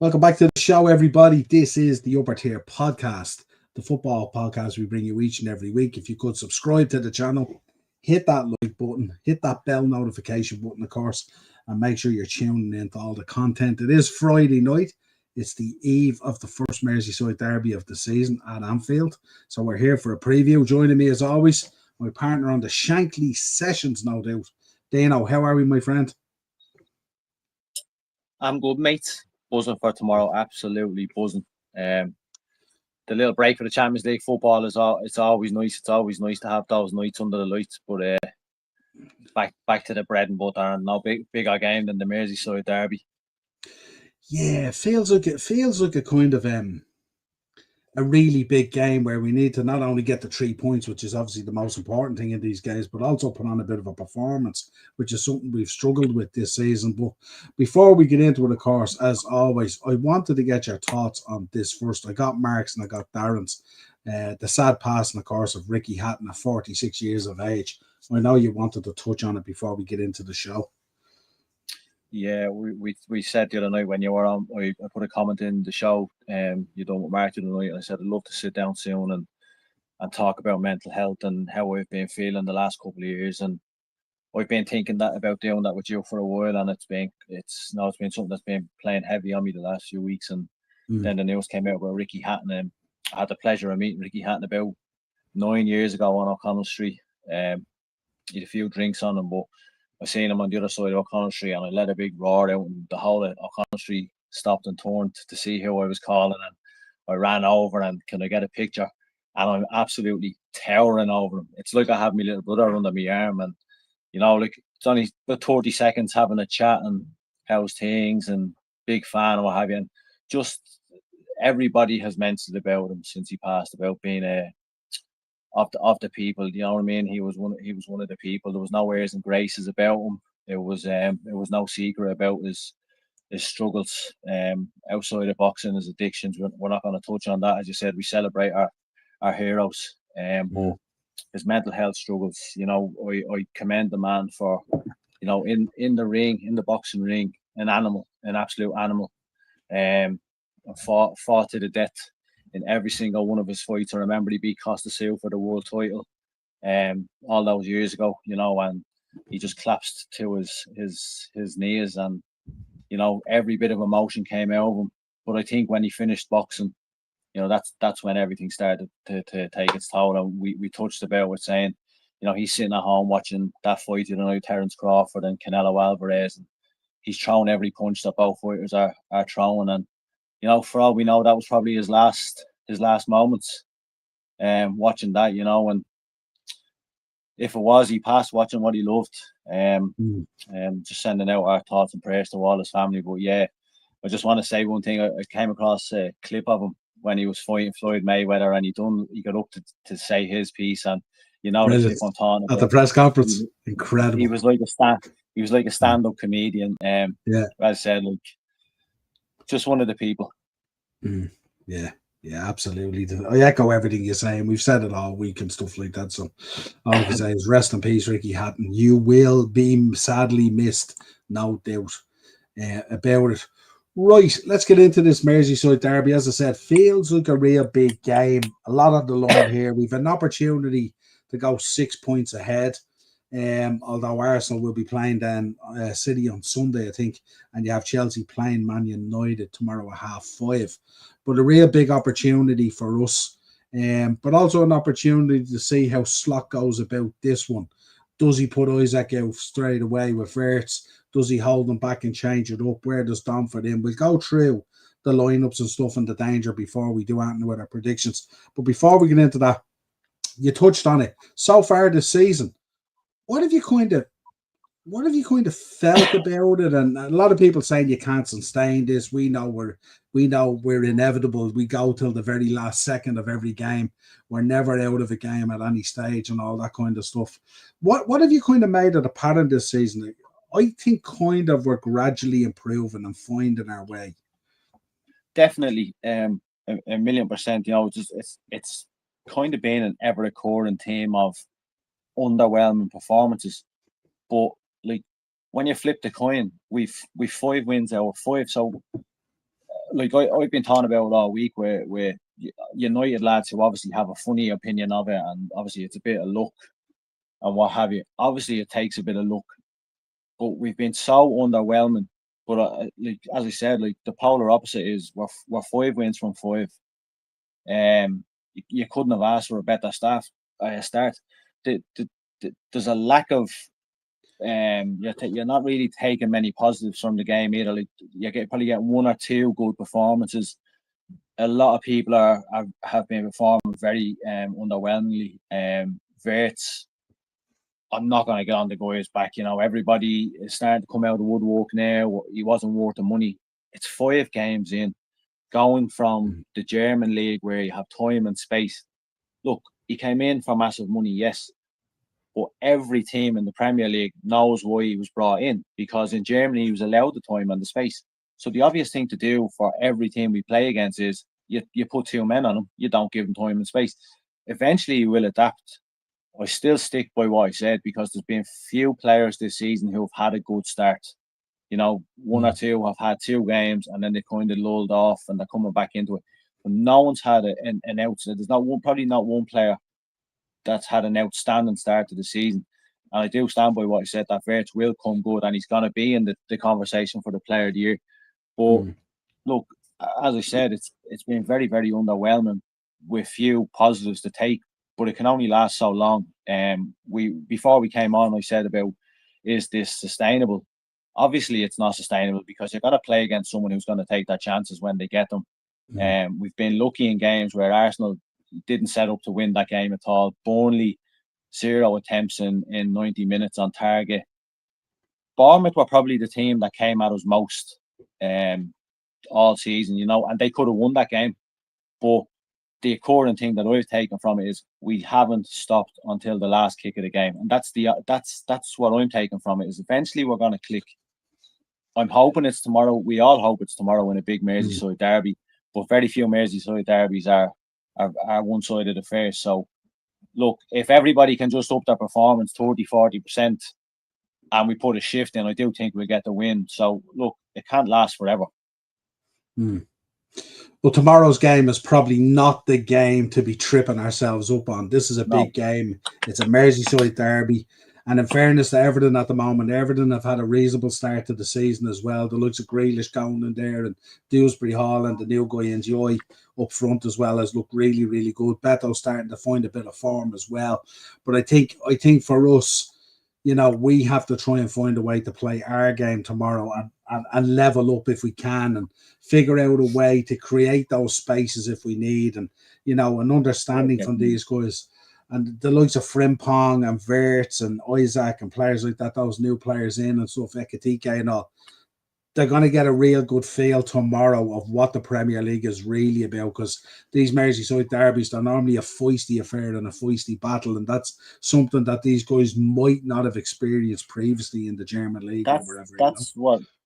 Welcome back to the show, everybody. This is the Upper Tier Podcast, the football podcast we bring you each and every week. If you could subscribe to the channel, hit that like button, hit that bell notification button, of course, and make sure you're tuning in to all the content. It is Friday night. It's the eve of the first Merseyside derby of the season at Anfield. So we're here for a preview. Joining me, as always, my partner on the Shankly Sessions, no doubt. Dano, how are we, my friend? I'm good, mate. Buzzing for tomorrow, absolutely buzzing. The little break for the Champions League football it's always nice. It's always nice to have those nights under the lights. But back to the bread and butter, and no bigger game than the Merseyside derby. Yeah, it feels like a kind of a really big game where we need to not only get the 3 points, which is obviously the most important thing in these games, but also put on a bit of a performance, which is something we've struggled with this season. But before we get into it, of course, as always, I wanted to get your thoughts on this first. I got Mark's and I got Darren's. The sad passing, of course, of Ricky Hatton at 46 years of age. I know you wanted to touch on it before we get into the show. Yeah, we said the other night when you were on, I put a comment in the show, you done with Mark the other night, and I said I'd love to sit down soon and talk about mental health and how I've been feeling the last couple of years. And I've been thinking about doing that with you for a while, and it's been something that's been playing heavy on me the last few weeks. And then the news came out about Ricky Hatton, and I had the pleasure of meeting Ricky Hatton about 9 years ago on O'Connell Street. He had a few drinks on him, but I seen him on the other side of O'Connell Street, and I let a big roar out, and the whole of O'Connell Street stopped and turned to see who I was calling, and I ran over and can I get a picture? And I'm absolutely towering over him. It's like I have my little brother under my arm, and like it's only about 30 seconds having a chat and how's things and big fan and what have you. And just everybody has mentioned about him since he passed, about being of the people, you know what I mean? He was one of the people. There was no airs and graces about him. It was no secret about his struggles outside of boxing, his addictions. We're not going to touch on that. As you said, we celebrate our heroes. But his mental health struggles, I commend the man for, in the ring, in the boxing ring, an absolute animal. Fought to the death in every single one of his fights. I remember he beat Costa Silva for the world title all those years ago, and he just collapsed to his knees, and every bit of emotion came out of him. But I think when he finished boxing, that's when everything started to take its toll. And we touched about with saying, he's sitting at home watching that fight, Terence Crawford and Canelo Alvarez, and he's throwing every punch that both fighters are throwing. And for all we know, that was probably his last moments watching that, and if it was, he passed watching what he loved. Just sending out our thoughts and prayers to all his family. But yeah, I just want to say one thing. I came across a clip of him when he was fighting Floyd Mayweather, and he got up to say his piece, and the clip I'm talking about, at the press conference, incredible. He was like a stand-up comedian. As I said, like, just one of the people. Yeah, absolutely. I echo everything you're saying. We've said it all week and stuff like that. So all I can say is rest in peace, Ricky Hatton. You will be sadly missed, no doubt about it. Right, let's get into this Merseyside derby. As I said, feels like a real big game. A lot on the line here. We've an opportunity to go 6 points ahead. Although Arsenal will be playing then City on Sunday, I think, and you have Chelsea playing Man United tomorrow at 5:30. But a real big opportunity for us, but also an opportunity to see how Slot goes about this one. Does he put Isaac out straight away with Verts? Does he hold him back and change it up? Where does Dom fit in? We'll go through the lineups and stuff and the danger before we do anything with our predictions. But before we get into that, you touched on it. So far this season, what have you kind of felt about it? And a lot of people saying you can't sustain this. We know we're inevitable. We go till the very last second of every game. We're never out of a game at any stage and all that kind of stuff. What have you kind of made of the pattern this season? I think kind of we're gradually improving and finding our way. Definitely, 1,000,000%. It's kind of been an ever-recurring theme of underwhelming performances, but like when you flip the coin, we've 5 wins out of 5. So like I've been talking about it all week where United lads who obviously have a funny opinion of it, and obviously it's a bit of luck and what have you. Obviously, it takes a bit of luck, but we've been so underwhelming. But like as I said, like the polar opposite is we're 5 wins from 5. You couldn't have asked for a better start. There's a lack of you're not really taking many positives from the game either. Like probably get 1 or 2 good performances. A lot of people have been performing very underwhelmingly. Verts, I'm not going to get on the guy's back. Everybody is starting to come out of the woodwork now. He wasn't worth the money. It's 5 games in, going from the German league where you have time and space. Look, he came in for massive money, yes. But every team in the Premier League knows why he was brought in, because in Germany he was allowed the time and the space. So the obvious thing to do for every team we play against is you put 2 men on him, you don't give him time and space. Eventually he will adapt. I still stick by what I said, because there's been few players this season who have had a good start. 1 or 2 have had 2 games and then they kind of lulled off and they're coming back into it. But no one's had an outside. There's probably not one player that's had an outstanding start to the season. And I do stand by what I said, that Verts will come good and he's going to be in the conversation for the player of the year. But look, as I said, it's been very, very underwhelming with few positives to take, but it can only last so long. Before we came on, I said about, is this sustainable? Obviously, it's not sustainable, because you're going to play against someone who's going to take their chances when they get them. We've been lucky in games where Arsenal didn't set up to win that game at all. Burnley, 0 attempts in 90 minutes on target. Bournemouth were probably the team that came at us most all season, and they could have won that game. But the important thing that I've taken from it is we haven't stopped until the last kick of the game, and that's what I'm taking from it. Is eventually we're going to click. I'm hoping it's tomorrow. We all hope it's tomorrow in a big Merseyside derby, but very few Merseyside derbies are one-sided affairs. So, look, if everybody can just up their performance 30-40%, and we put a shift in, I do think we'll get the win. So, look, it can't last forever. Well, tomorrow's game is probably not the game to be tripping ourselves up on. This is a big game. It's a Merseyside derby. And in fairness to Everton at the moment, Everton have had a reasonable start to the season as well. The looks of Grealish going in there, and Dewsbury Hall and the new guy Enjoy up front as well as look really, really good. Beto's starting to find a bit of form as well. But I think for us, we have to try and find a way to play our game tomorrow and level up if we can, and figure out a way to create those spaces if we need, and an understanding from these guys. And the likes of Frimpong and Verts and Isaac and players like that, those new players in and stuff, Ekatike and all, they're going to get a real good feel tomorrow of what the Premier League is really about, because these Merseyside derbies, they're normally a feisty affair and a feisty battle, and that's something that these guys might not have experienced previously in the German league or wherever.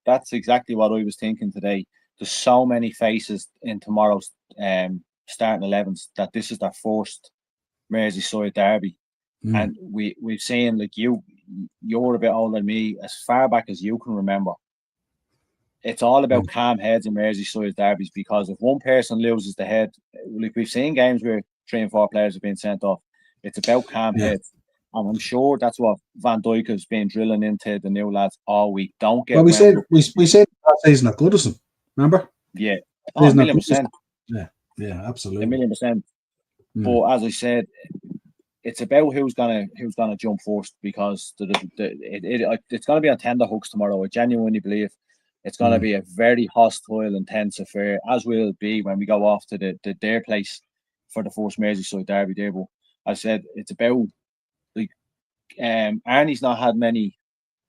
That's exactly what I was thinking today. There's so many faces in tomorrow's starting 11s that this is their first Merseyside derby, and we've seen, like, you're a bit older than me, as far back as you can remember. It's all about calm heads in Merseyside derbies, because if one person loses the head, like we've seen games where 3 and 4 players have been sent off, it's about calm heads. And I'm sure that's what Van Dijk has been drilling into the new lads all week. Don't get. Well, we said that season at Goodison, remember? Yeah, 1,000,000%. Yeah, absolutely, 1,000,000%. But as I said, it's about who's gonna jump first, because it's gonna be on tender hooks tomorrow. I genuinely believe it's gonna be a very hostile, intense affair, as will it be when we go off to their place for the first Merseyside derby there. But I said it's about, like, Arnie's not had many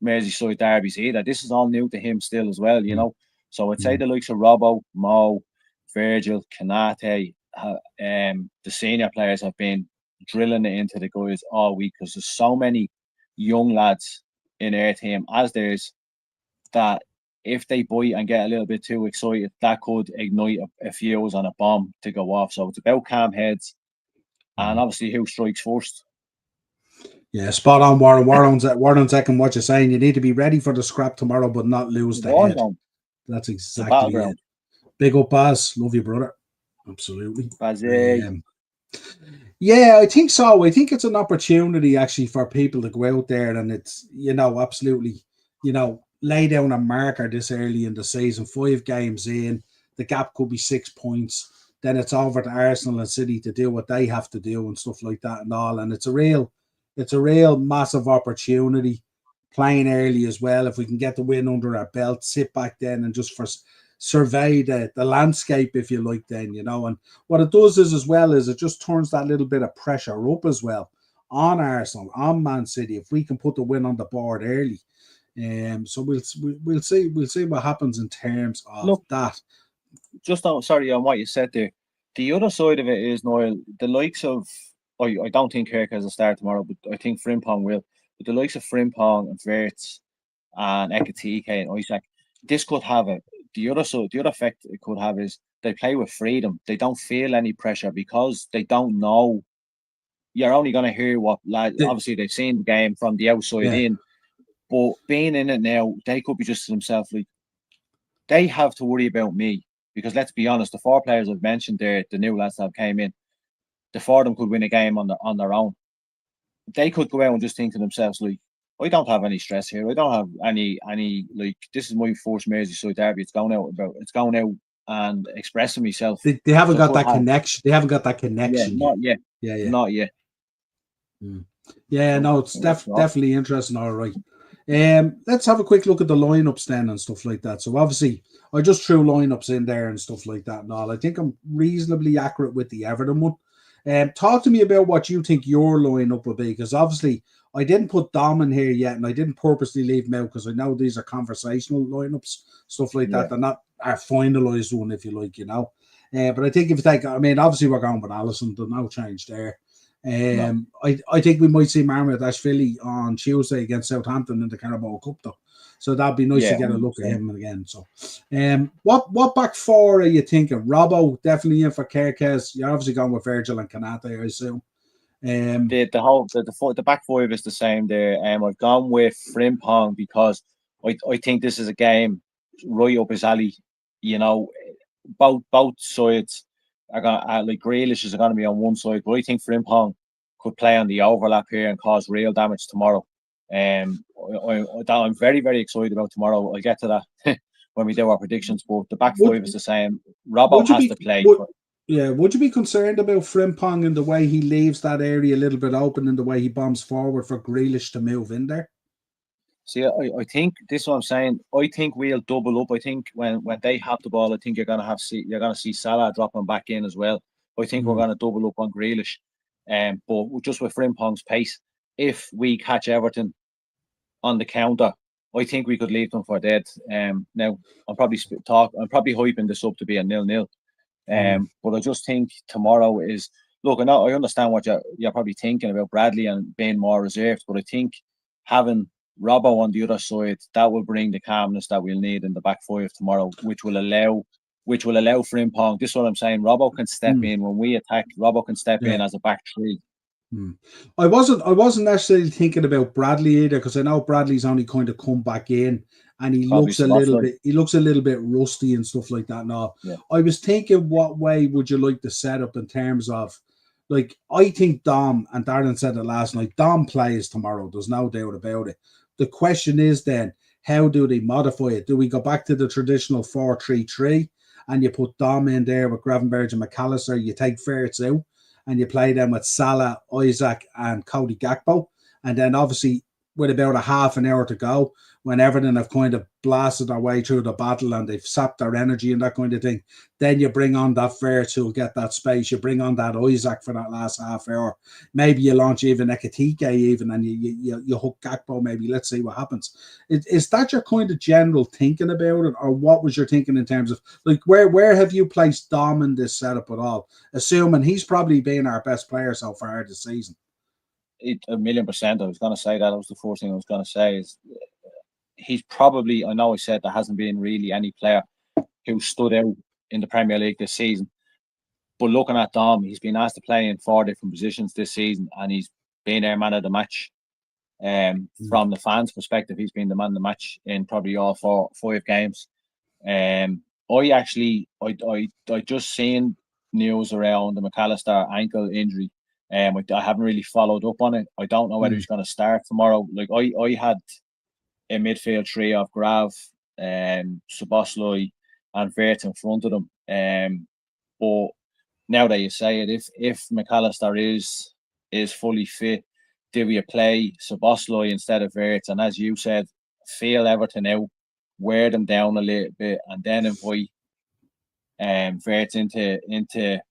Merseyside derbies either. This is all new to him still as well, So I'd say the likes of Robbo, Mo, Virgil, Kanate, the senior players have been drilling it into the guys all week, because there's so many young lads in our team, as there's, that if they bite and get a little bit too excited, that could ignite a fuse on a bomb to go off. So it's about calm heads, and obviously who strikes first. Yeah, spot on, Warren. Warren's second what you're saying. You need to be ready for the scrap tomorrow, but not lose the head. That's exactly it. Big up, Baz. Love you, brother. Absolutely. Bazzy. Yeah, I think so. I think it's an opportunity actually for people to go out there and it's, absolutely, lay down a marker this early in the season, 5 games in, the gap could be 6 points. Then it's over to Arsenal and City to do what they have to do and stuff like that and all. And it's a real massive opportunity playing early as well. If we can get the win under our belt, sit back then and just survey the landscape, if you like, then, and what it does is as well is it just turns that little bit of pressure up as well on Arsenal, on Man City, if we can put the win on the board early. So we'll see what happens in terms of that. Just on what you said there. The other side of it is, Niall, the likes of I don't think Kirk has a start tomorrow, but I think Frimpong will. But the likes of Frimpong and Verts and Ekatike and Isaac, this could have the other effect it could have is they play with freedom. They don't feel any pressure because they don't know. You're only going to hear what obviously they've seen the game from the outside in, but being in it now, they could be just to themselves like they have to worry about me because let's be honest, the 4 players I've mentioned there, the new lads that came in, the 4 of them could win a game on their own. They could go out and just think to themselves like, I don't have any stress here. I don't have any like this is my first Merseyside derby. It's going out and expressing myself. They haven't got that connection. They haven't got that connection. Not yet. Not yet. Yeah, no, it's definitely interesting. All right. Let's have a quick look at the lineups then and stuff like that. So obviously, I just threw lineups in there and stuff like that and all. I think I'm reasonably accurate with the Everton one. Talk to me about what you think your lineup would be, because obviously I didn't put Dom in here yet, and I didn't purposely leave him out because I know these are conversational lineups, stuff like that. They're not our finalised one, if you like, But I think if you take, obviously we're going with Alisson. There's no change there. I think we might see Marmot-Ashvili on Tuesday against Southampton in the Carabao Cup, though. So that'd be nice to get a look at him again. So, what back 4 are you thinking? Robbo definitely in for Kerkez. You're obviously going with Virgil and Kanate, I assume. The back 5 is the same there. I've gone with Frimpong because I think this is a game right up his alley. Both sides are going like Grealish is going to be on one side, but I think Frimpong could play on the overlap here and cause real damage tomorrow. I'm very, very excited about tomorrow. I'll get to that when we do our predictions, but the back 5 is the same. Robbo has to play. Would you be concerned about Frimpong and the way he leaves that area a little bit open and the way he bombs forward for Grealish to move in there? See, I think this is what I'm saying. I think we'll double up. I think when they have the ball, I think you're gonna see Salah dropping back in as well. I think we're gonna double up on Grealish, but just with Frimpong's pace, if we catch Everton on the counter, I think we could leave them for dead. Now I'm probably hyping this up to be a 0-0. But I just think tomorrow is look. I understand what you're probably thinking about Bradley and being more reserved, but I think having Robbo on the other side, that will bring the calmness that we'll need in the back 5 tomorrow, which will allow Frimpong. This is what I'm saying. Robbo can step in when we attack. Robbo can step in as a back 3. I wasn't necessarily thinking about Bradley either, because I know Bradley's only kind of come back in and he looks a little bit rusty and stuff like that now. I was thinking, what way would you like to set up in terms of, like, I think Dom, and Darren said it last night, Dom plays tomorrow, there's no doubt about it. The question is then, how do they modify it? Do we go back to the traditional 4-3-3 and you put Dom in there with Gravenberch and McAllister, you take Ferrets out and you play them with Salah, Isaac and Cody Gakpo, and then obviously with about a half an hour to go, when Everton have kind of blasted their way through the battle and they've sapped their energy and that kind of thing, then you bring on that Ferret who'll get that space. You bring on that Isaac for that last half hour. Maybe you launch even Ekatike even, and you hook Gakpo maybe. Let's see what happens. Is that your kind of general thinking about it, or what was your thinking in terms of, like, where have you placed Dom in this setup at all? Assuming he's probably been our best player so far this season. 1,000,000%. I was going to say that. Was the first thing I was going to say is he's probably, I know I said there hasn't been really any player who stood out in the Premier League this season, but looking at Dom, he's been asked to play in 4 different positions this season and he's been their man of the match. From the fans' perspective, he's been the man of the match in probably all 5 games. I just seen news around the McAllister ankle injury. I haven't really followed up on it. I don't know whether he's going to start tomorrow. Like I had a midfield three of Grav, Szoboszlai, and Vert in front of them. But now that you say it, if McAllister is fully fit, do we play Szoboszlai instead of Vert? And as you said, feel Everton out, wear them down a little bit, and then invite Vert into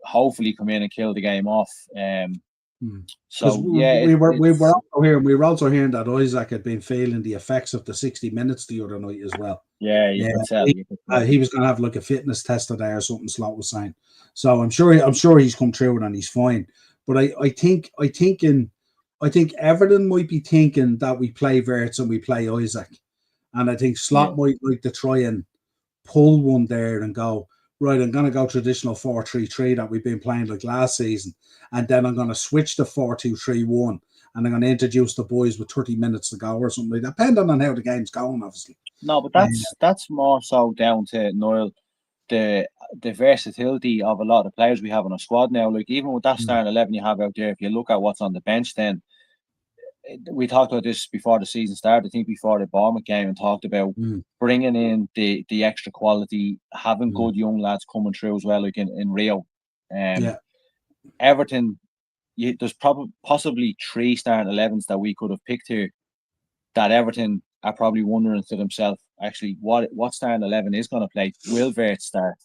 hopefully come in and kill the game off. So we were also hearing that Isaac had been feeling the effects of the 60 minutes the other night as well. Yeah, you could tell. He was going to have like a fitness test today or something. Slot was saying. So I'm sure he's come through it and he's fine. But I think Everton might be thinking that we play Verts and we play Isaac, and I think Slot might like to try and pull one there and go, right, I'm going to go traditional 4-3-3 that we've been playing like last season, and then I'm going to switch to 4-2-3-1, and I'm going to introduce the boys with 30 minutes to go or something like that, depending on how the game's going, obviously. No, but that's more so down to Niall, the versatility of a lot of the players we have on our squad now. Like even with that starting 11 you have out there, if you look at what's on the bench, then we talked about this before the season started. I think before the Bournemouth game, and talked about bringing in the extra quality, having good young lads coming through as well, like in Rio. Everton, there's possibly 3 starting 11s that we could have picked here that Everton are probably wondering to themselves, actually, what starting 11 is going to play. Will Vert start?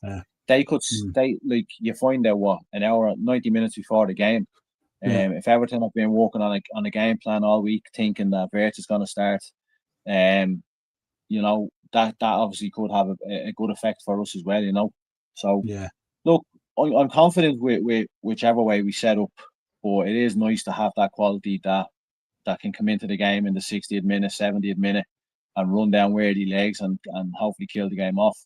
They could stay, like you find out an hour, 90 minutes before the game. If Everton have been working on a game plan all week, thinking that Vert is going to start, that obviously could have a good effect for us as well. So look, I'm confident with whichever way we set up, but it is nice to have that quality that can come into the game in the 60th minute, 70th minute, and run down weary legs and hopefully kill the game off.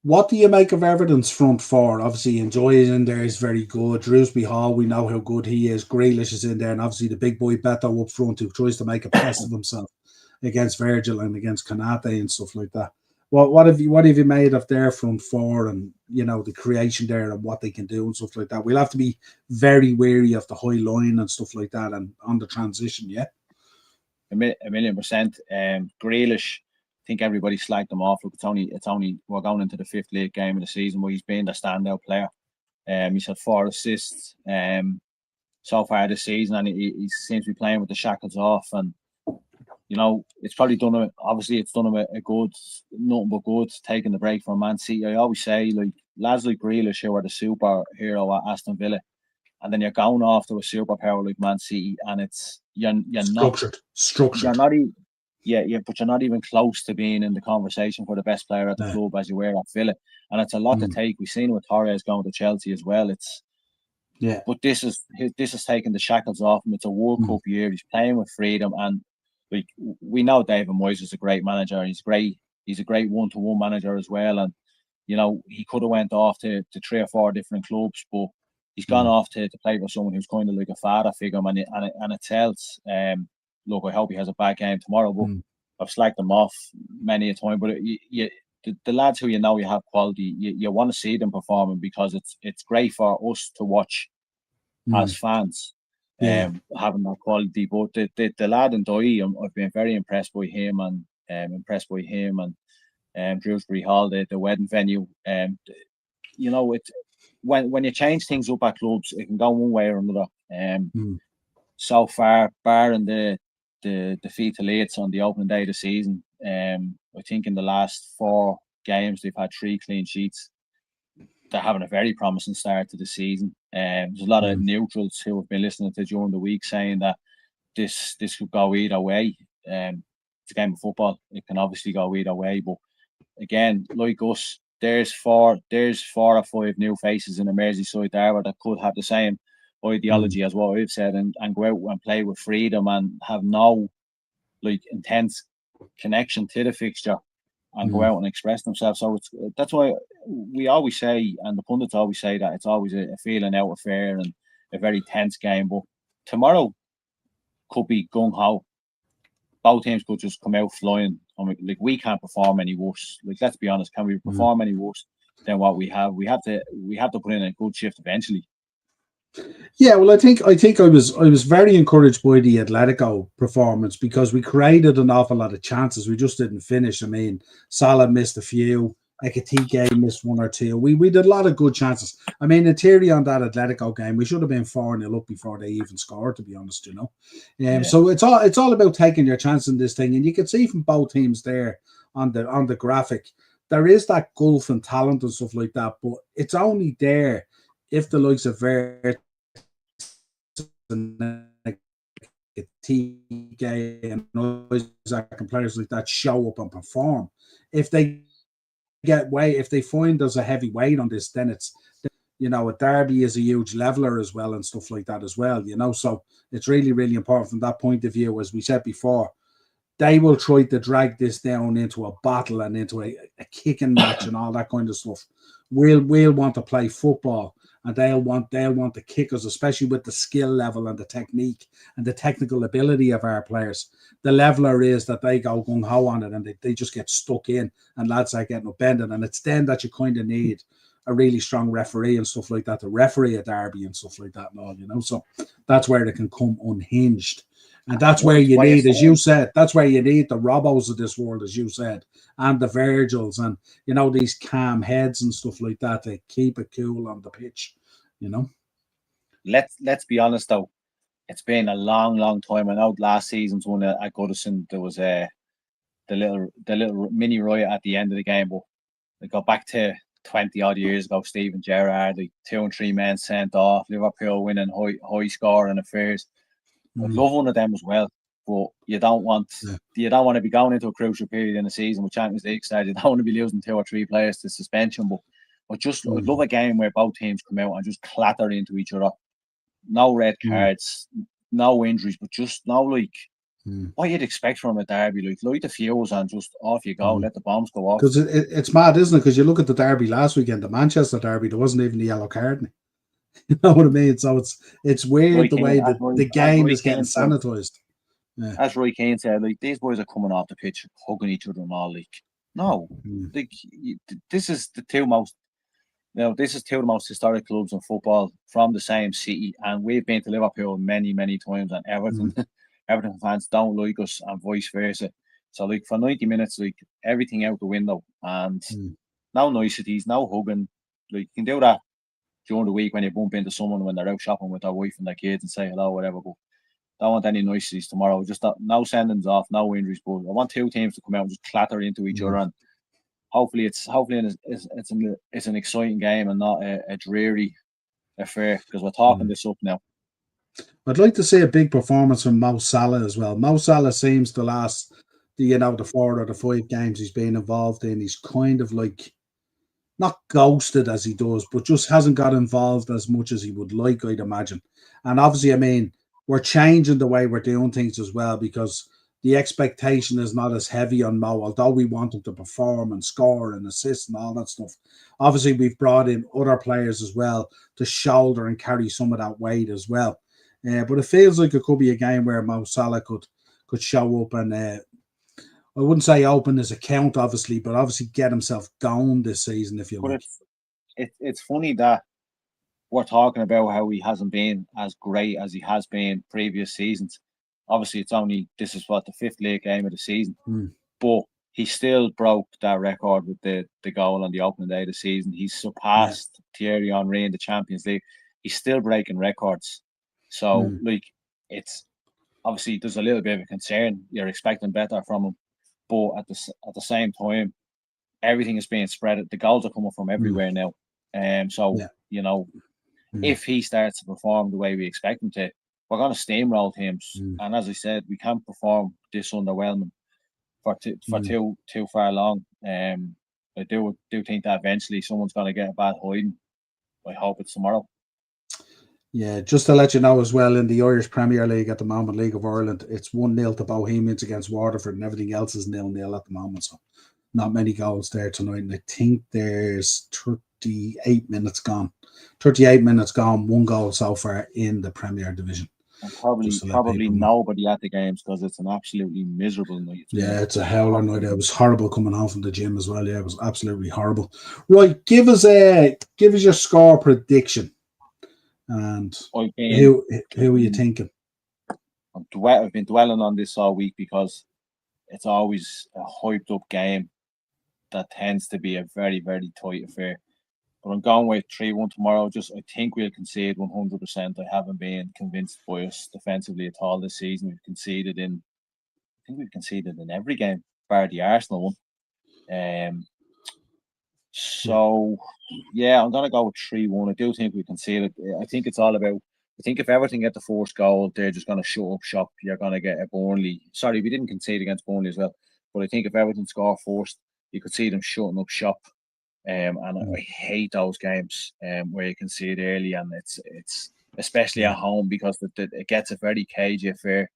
What do you make of Everton's front four? Obviously, Enjoy is in there, is very good. Drewsbury Hall, we know how good he is. Grealish is in there, and obviously the big boy Beto up front who tries to make a pass of himself against Virgil and against Kanate and stuff like that. What have you made of their front four and the creation there and what they can do and stuff like that? We'll have to be very wary of the high line and stuff like that and on the transition, yeah. 1,000,000%. Grealish, I think everybody slagged him off. Look, it's only we're going into the 5th league game of the season where he's been the standout player. He's had 4 assists so far this season, and he seems to be playing with the shackles off. And it's probably done him. Obviously, it's done him a good, nothing but good, taking the break from Man City. I always say, like lads like Grealish who are the superhero at Aston Villa, and then you're going off to a superpower like Man City, and it's you're structured. You're not even. But you're not even close to being in the conversation for the best player at the club as you were at Villa, and it's a lot to take. We've seen with Torres going to Chelsea as well. But this is taking the shackles off him. It's a World Cup year. He's playing with freedom, and like we know, David Moyes is a great manager. He's great. He's a great one-to-one manager as well, and he could have went off to 3 or 4 different clubs, but he's gone off to play with someone who's kind of like a father figure, and it tells. Look, I hope he has a bad game tomorrow, but I've slacked them off many a time. But the lads who you have quality, you want to see them performing because it's great for us to watch as fans, having that quality. But the lad in Doi, I've been very impressed by him and Drewsbury Hall, the wedding venue. When you change things up at clubs, it can go one way or another. So far, barring the defeat to Leeds on the opening day of the season, I think in the last 4 games they've had 3 clean sheets. They're having a very promising start to the season. There's a lot of neutrals who have been listening to during the week saying that this could go either way. It's a game of football. It can obviously go either way, but again, like us, there's 4 or 5 new faces in the Merseyside derby that could have the same ideology as what I've said and go out and play with freedom and have no intense connection to the fixture and go out and express themselves. So that's why we always say, and the pundits always say, that it's always a feeling out affair and a very tense game. But tomorrow could be gung ho. Both teams could just come out flying. Like, we can't perform any worse. Like, let's be honest, can we perform any worse than what we have? We have to put in a good shift eventually. Yeah, well, I think I was very encouraged by the Atletico performance because we created an awful lot of chances. We just didn't finish. I mean, Salah missed a few. Ekitike missed one or two. We did a lot of good chances. I mean, in theory, on that Atletico game, we should have been 4-0 up before they even scored, to be honest, you know. So it's all about taking your chance in this thing. And you can see from both teams there on the graphic, there is that gulf in talent and stuff like that, but it's only there if the likes of Vert and TK and Isaac and players like that show up and perform. If they if they find there's a heavy weight on this, then it's, you know, a derby is a huge leveler as well and stuff like that as well, you know. So it's really, really important from that point of view. As we said before, they will try to drag this down into a battle and into a kicking match and all that kind of stuff. We'll want to play football, and they'll want to kick us, especially with the skill level and the technique and the technical ability of our players. The leveler is that they go gung ho on it and they just get stuck in, and lads are getting upended. And it's then that you kind of need a really strong referee and stuff like that to referee a derby and stuff like that and all, you know. So that's where they can come unhinged. And that's where you need, as you said, that's where you need the Robos of this world, as you said, and the Virgils and, you know, these calm heads and stuff like that to keep it cool on the pitch, you know. Let's be honest though, it's been a long time. I know last season's one at Goodison there was the little mini riot at the end of the game, but they go back to 20 odd years ago. Steven Gerrard, like 2 and 3 men sent off, Liverpool winning high score and affairs. I'd love one of them as well, but you don't want to be going into a crucial period in the season with Champions League side. You don't want to be losing 2 or 3 players to suspension. But I'd love a game where both teams come out and just clatter into each other. No red cards, no injuries, but just what you'd expect from a derby. Like, light the fuse and just off you go. Let the bombs go off. Because it's mad, isn't it? Because you look at the derby last weekend, the Manchester derby, there wasn't even the yellow card. You know what I mean? So it's weird the way that the game is getting sanitized. Yeah. As Roy Keane said, like, these boys are coming off the pitch, hugging each other and all. Like, no, like, this is the two most, you know, this is 2 of the most historic clubs in football from the same city, and we've been to Liverpool many times, and Everton fans don't like us, and vice versa. So, like, for 90 minutes, like, everything out the window, and no niceties, no hugging. Like, you can do that during the week when you bump into someone when they're out shopping with their wife and their kids and say hello, whatever. But don't want any niceties tomorrow. Just no sendings off, no injuries. But I want 2 teams to come out and just clatter into each other, and hopefully it's an exciting game and not a dreary affair, because we're talking this up now. I'd like to see a big performance from Mo Salah as well. Mo Salah seems to last the 4 or the 5 games he's been involved in. He's kind of like, not ghosted as he does, but just hasn't got involved as much as he would like, I'd imagine. And obviously, I mean, we're changing the way we're doing things as well, because the expectation is not as heavy on Mo, although we want him to perform and score and assist and all that stuff. Obviously, we've brought in other players as well to shoulder and carry some of that weight as well. But it feels like it could be a game where Mo Salah could show up and I wouldn't say open his account, obviously, but obviously get himself going this season, if you like. It's funny that we're talking about how he hasn't been as great as he has been previous seasons. Obviously, this is what, the 5th league game of the season, but he still broke that record with the goal on the opening day of the season. He's surpassed Thierry Henry in the Champions League. He's still breaking records. So, like, it's obviously there's a little bit of a concern. You're expecting better from him. But at the same time, everything is being spread. The goals are coming from everywhere now. You know, if he starts to perform the way we expect him to, we're going to steamroll teams. And as I said, we can't perform this underwhelming for too far long. I do think that eventually someone's going to get a bad hiding. I hope it's tomorrow. Yeah, just to let you know as well, in the Irish Premier League at the moment, League of Ireland, it's 1-0 to Bohemians against Waterford, and everything else is 0-0 at the moment. So not many goals there tonight. And I think there's 38 minutes gone. 38 minutes gone, 1 goal so far in the Premier Division. And just to let probably people know. nobody at the games because it's an absolutely miserable night. It's a howler night. It was horrible coming home from the gym as well. Yeah, it was absolutely horrible. Right, give us your score prediction, and who are you thinking? I've been dwelling on this all week because it's always a hyped up game that tends to be a very, very tight affair. But I'm going with 3-1 tomorrow. I think we'll concede 100%. I haven't been convinced by us defensively at all this season. We've conceded in every game, bar the Arsenal one. So I'm gonna go with 3-1. I do think we concede it. I think it's all about. I think if Everton get the first goal, they're just gonna shut up shop. You're gonna get a Burnley. Sorry, we didn't concede against Burnley as well. But I think if Everton score first, you could see them shutting up shop. And I hate those games where you concede early, and it's especially at home because it gets a very cagey affair.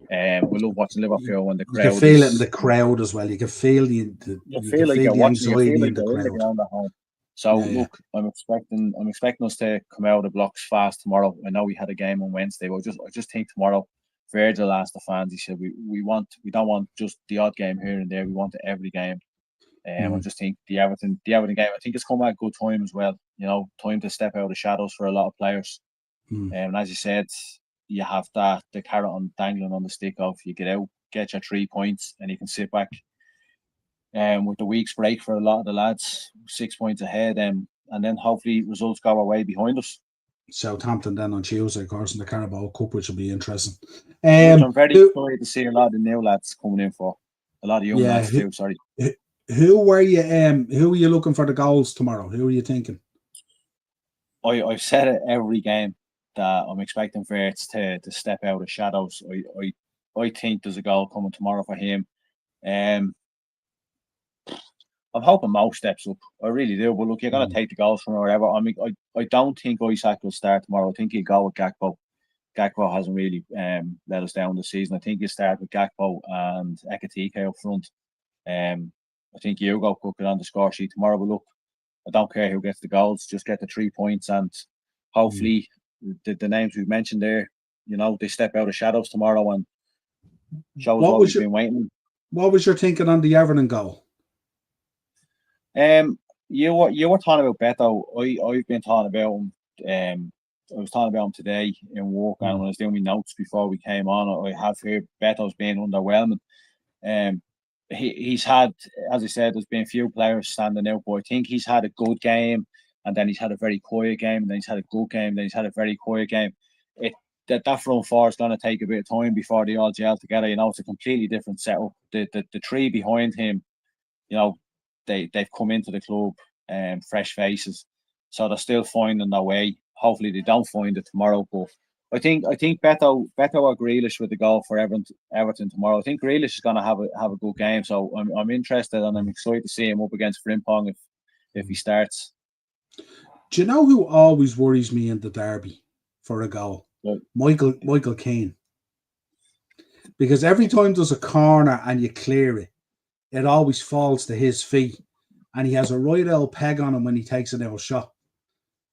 We love watching Liverpool when the crowd. You can feel it in the crowd as well. You can feel the anxiety in the crowd. The ground at home. So look, I'm expecting us to come out of the blocks fast tomorrow. I know we had a game on Wednesday, but I just think tomorrow, Virgil asked the fans. He said we don't want just the odd game here and there. We want every game. I just think the Everton game. I think it's come at a good time as well. Time to step out of the shadows for a lot of players. And as you said, you have the carrot dangling on the stick of you get out, get your 3 points, and you can sit back. With the week's break for a lot of the lads, 6 points ahead, and then hopefully results go away behind us. Southampton then on Tuesday, of course, in the Carabao Cup, which will be interesting. I'm very excited to see a lot of the new lads coming in for a lot of young lads too. Sorry. Who were you looking for the goals tomorrow? Who are you thinking? I've said it every game that I'm expecting Verts to step out of shadows. I think there's a goal coming tomorrow for him. I'm hoping Mo steps up. I really do. But look, you're going to take the goals from wherever. I mean, I don't think Isak will start tomorrow. I think he'll go with Gakpo. Gakpo hasn't really let us down this season. I think he'll start with Gakpo and Ekitike up front. I think Hugo could get on the score sheet tomorrow. But look, I don't care who gets the goals. Just get the 3 points, and hopefully the names we've mentioned there, they step out of shadows tomorrow and show us what we've been waiting. What was your thinking on the Everton goal? You were talking about Beto. I've been talking about him. I was talking about him today in work, and when I was doing my notes before we came on, I have heard Beto's been underwhelming. He's had, as I said, there's been a few players standing out, but I think he's had a good game, and then he's had a very quiet game, and then he's had a good game, then he's had a very quiet game. That front four is going to take a bit of time before they all gel together. It's a completely different setup. The three behind him, they've come into the club fresh faces, so they're still finding their way. Hopefully they don't find it tomorrow, but I think Beto or Grealish with the goal for Everton tomorrow. I think Grealish is going to have a good game, so I'm interested and I'm excited to see him up against Frimpong if he starts. Do you know who always worries me in the derby for a goal? Right. Michael Keane. Because every time there's a corner and you clear it, it always falls to his feet, and he has a right old peg on him when he takes an out shot.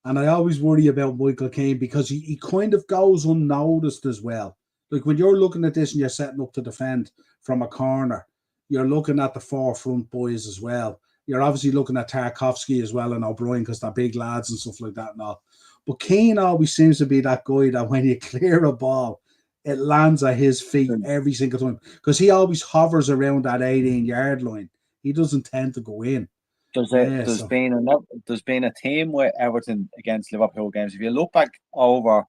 And I always worry about Michael Keane because he kind of goes unnoticed as well. Like when you're looking at this and you're setting up to defend from a corner, you're looking at the forefront boys as well. You're obviously looking at Tarkowski as well and O'Brien because they're big lads and stuff like that and all. But Keane always seems to be that guy that when you clear a ball, it lands at his feet every single time because he always hovers around that 18-yard line. He doesn't tend to go in. There's been a team with Everton against Liverpool games. If you look back over,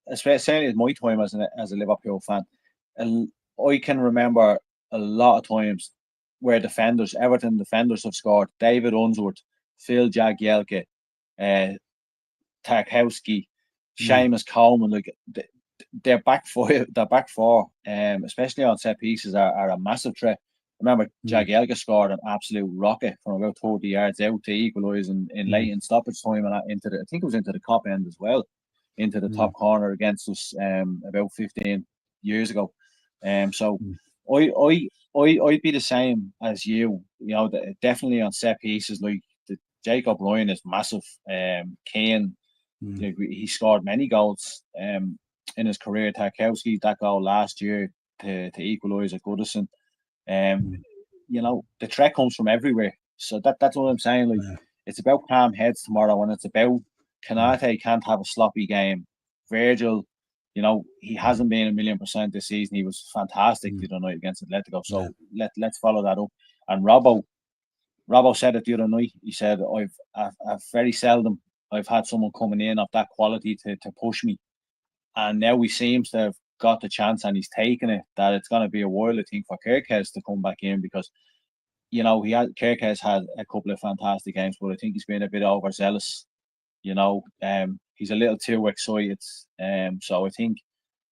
especially at my time as a Liverpool fan, I can remember a lot of times where Everton defenders have scored. David Unsworth, Phil Jagielka, Tarkowski, Seamus Coleman. Like their back four, especially on set pieces, are a massive threat. I remember Jagielka scored an absolute rocket from about 30 yards out to equalise in late in stoppage time, and I think it was into the top end as well, into the top corner against us about 15 years ago. So I'd be the same as you. Definitely on set pieces. Like Jacob Ryan is massive. Kane, he scored many goals. in his career. Tarkowski, that goal last year to equalise at Goodison. You know, the threat comes from everywhere. So that's what I'm saying. Like, it's about calm heads tomorrow, and it's about Konate can't have a sloppy game. Virgil, you know, he hasn't been 1,000,000% this season. He was fantastic the other night against Atletico. So let's follow that up. And Robbo said it the other night. He said, I've very seldom I've had someone coming in of that quality to push me. And now he seems to have got the chance and he's taken it, that it's going to be a while, I think, for Kirkes to come back in, because, you know, Kirkes had a couple of fantastic games, but I think he's been a bit overzealous. You know, he's a little too excited. So I think,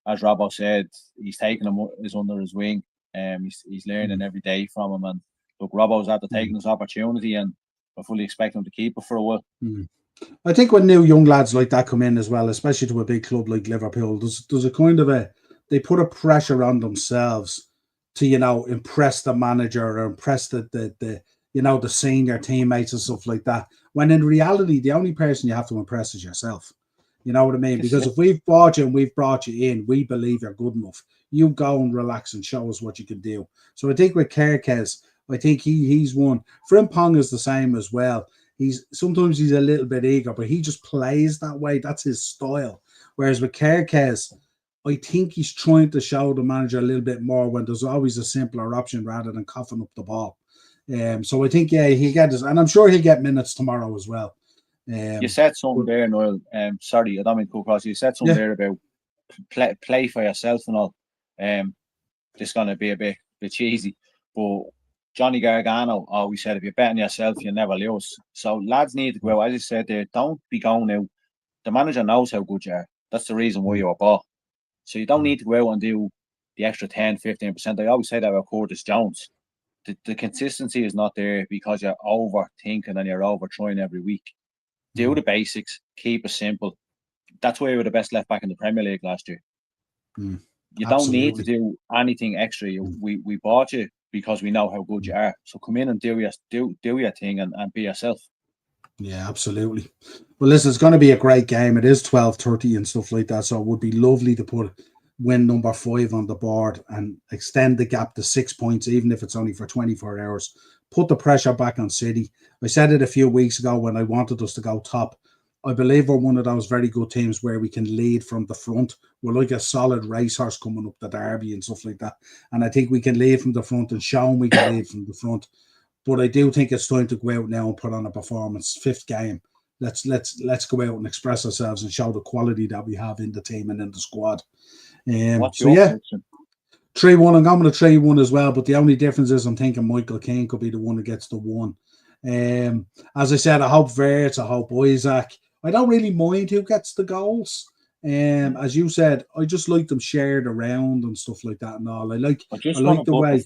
as Robbo said, he's taking him under his wing. He's learning every day from him. And look, Robbo's after taking his opportunity, and I fully expect him to keep it for a while. I think when new young lads like that come in as well, especially to a big club like Liverpool, there's a kind of they put a pressure on themselves to, you know, impress the manager or impress the you know, the senior teammates and stuff like that. When in reality, the only person you have to impress is yourself. You know what I mean? Because if we've bought you and we've brought you in, we believe you're good enough. You go and relax and show us what you can do. So I think with Kirkes, I think he's one. Frimpong is the same as well. Sometimes he's a little bit eager, but he just plays that way. That's his style. Whereas with Kirkes, I think he's trying to show the manager a little bit more when there's always a simpler option rather than coughing up the ball. So I think, he'll get this, and I'm sure he'll get minutes tomorrow as well. You said something there, Niall. Sorry, I don't mean to cut across. You said something there about play for yourself and all. It's going to be a bit cheesy, but Johnny Gargano always said, if you bet on yourself, you never lose. So lads need to go out. As you said there, don't be going out. The manager knows how good you are. That's the reason why you were bought. So you don't need to go out and do the extra 10, 15%. I always say that about Curtis Jones. The consistency is not there because you're overthinking and you're over trying every week. Do the basics, keep it simple. That's why you were the best left back in the Premier League last year. You don't need to do anything extra. We bought you because we know how good you are. So come in and do your thing and be yourself. Yeah, absolutely. Well, listen, it's going to be a great game. It is 12:30 and stuff like that. So it would be lovely to put win number 5 on the board and extend the gap to 6 points, even if it's only for 24 hours. Put the pressure back on City. I said it a few weeks ago when I wanted us to go top. I believe we're one of those very good teams where we can lead from the front. We're like a solid racehorse coming up the derby and stuff like that. And I think we can lead from the front and show them we can lead from the front. But I do think it's time to go out now and put on a performance. 5th game. Let's go out and express ourselves and show the quality that we have in the team and in the squad. 3-1. I'm going with a 3-1 as well. But the only difference is I'm thinking Michael Keane could be the one that gets the 1. As I said, I hope Verts, I hope Isaac. I don't really mind who gets the goals. As you said, I just like them shared around and stuff like that and all. I like the way.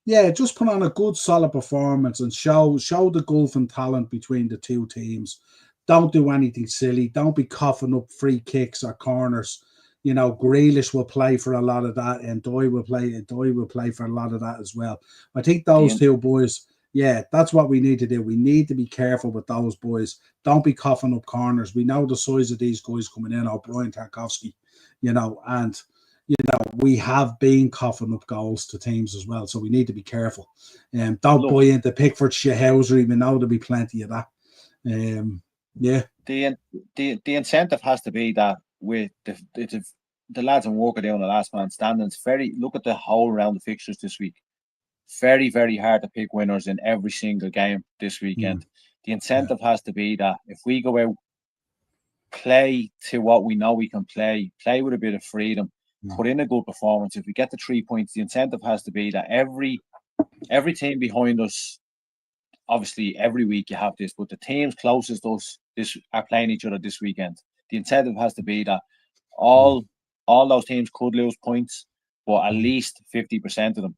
Yeah, just put on a good, solid performance and show the gulf and talent between the two teams. Don't do anything silly. Don't be coughing up free kicks or corners. You know, Grealish will play for a lot of that, and Doyle will play for a lot of that as well. I think those two boys. Yeah, that's what we need to do. We need to be careful with those boys. Don't be coughing up corners. We know the size of these guys coming in, or Brian Tarkowski, and we have been coughing up goals to teams as well. So we need to be careful. Don't buy into Pickford shithousery. We know there'll be plenty of that. The incentive has to be that with the lads in Walker down the last man standing. Look at the whole round of fixtures this week. Very, very hard to pick winners in every single game this weekend. The incentive has to be that if we go out, play to what we know we can play with a bit of freedom, put in a good performance. If we get the 3 points, the incentive has to be that every team behind us, obviously every week you have this, but the teams closest to us are playing each other this weekend. The incentive has to be that all those teams could lose points, but at least 50% of them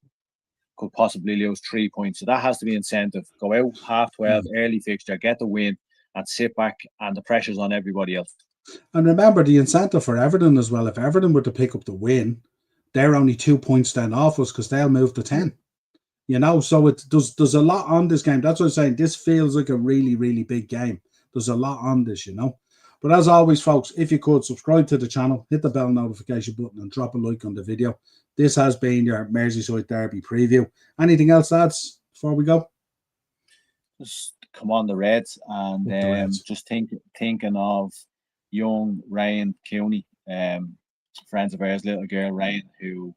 could possibly lose 3 points. So that has to be incentive. Go out 12:30, early fixture, get the win, and sit back, and the pressure's on everybody else. And remember the incentive for Everton as well. If Everton were to pick up the win, they're only 2 points down off us because they'll move to 10. So there's a lot on this game. That's what I'm saying. This feels like a really, really big game. There's a lot on this, But But as always, folks, if you could subscribe to the channel, hit the bell notification button and drop a like on the video. This has been your Merseyside Derby preview. Anything else, lads, before we go? Just come on the Reds, and just thinking of young Ryan Cooney, friends of ours, little girl Ryan, who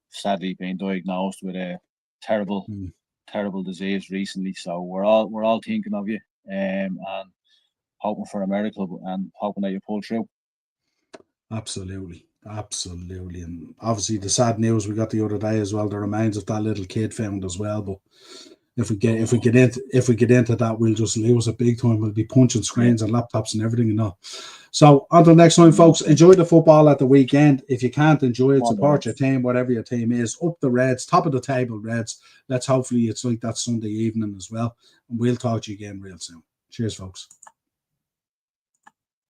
sadly been diagnosed with a terrible disease recently. So we're all thinking of you, and hoping for a miracle and hoping that you pull through. Absolutely. And obviously the sad news we got the other day as well, the remains of that little kid found as well. But if we get into that, we'll just lose it big time. We'll be punching screens and laptops and everything, So until next time, folks, enjoy the football at the weekend. If you can't enjoy it, support your team, whatever your team is. Up the Reds, top of the table Reds. Let's hopefully it's like that Sunday evening as well. And we'll talk to you again real soon. Cheers, folks.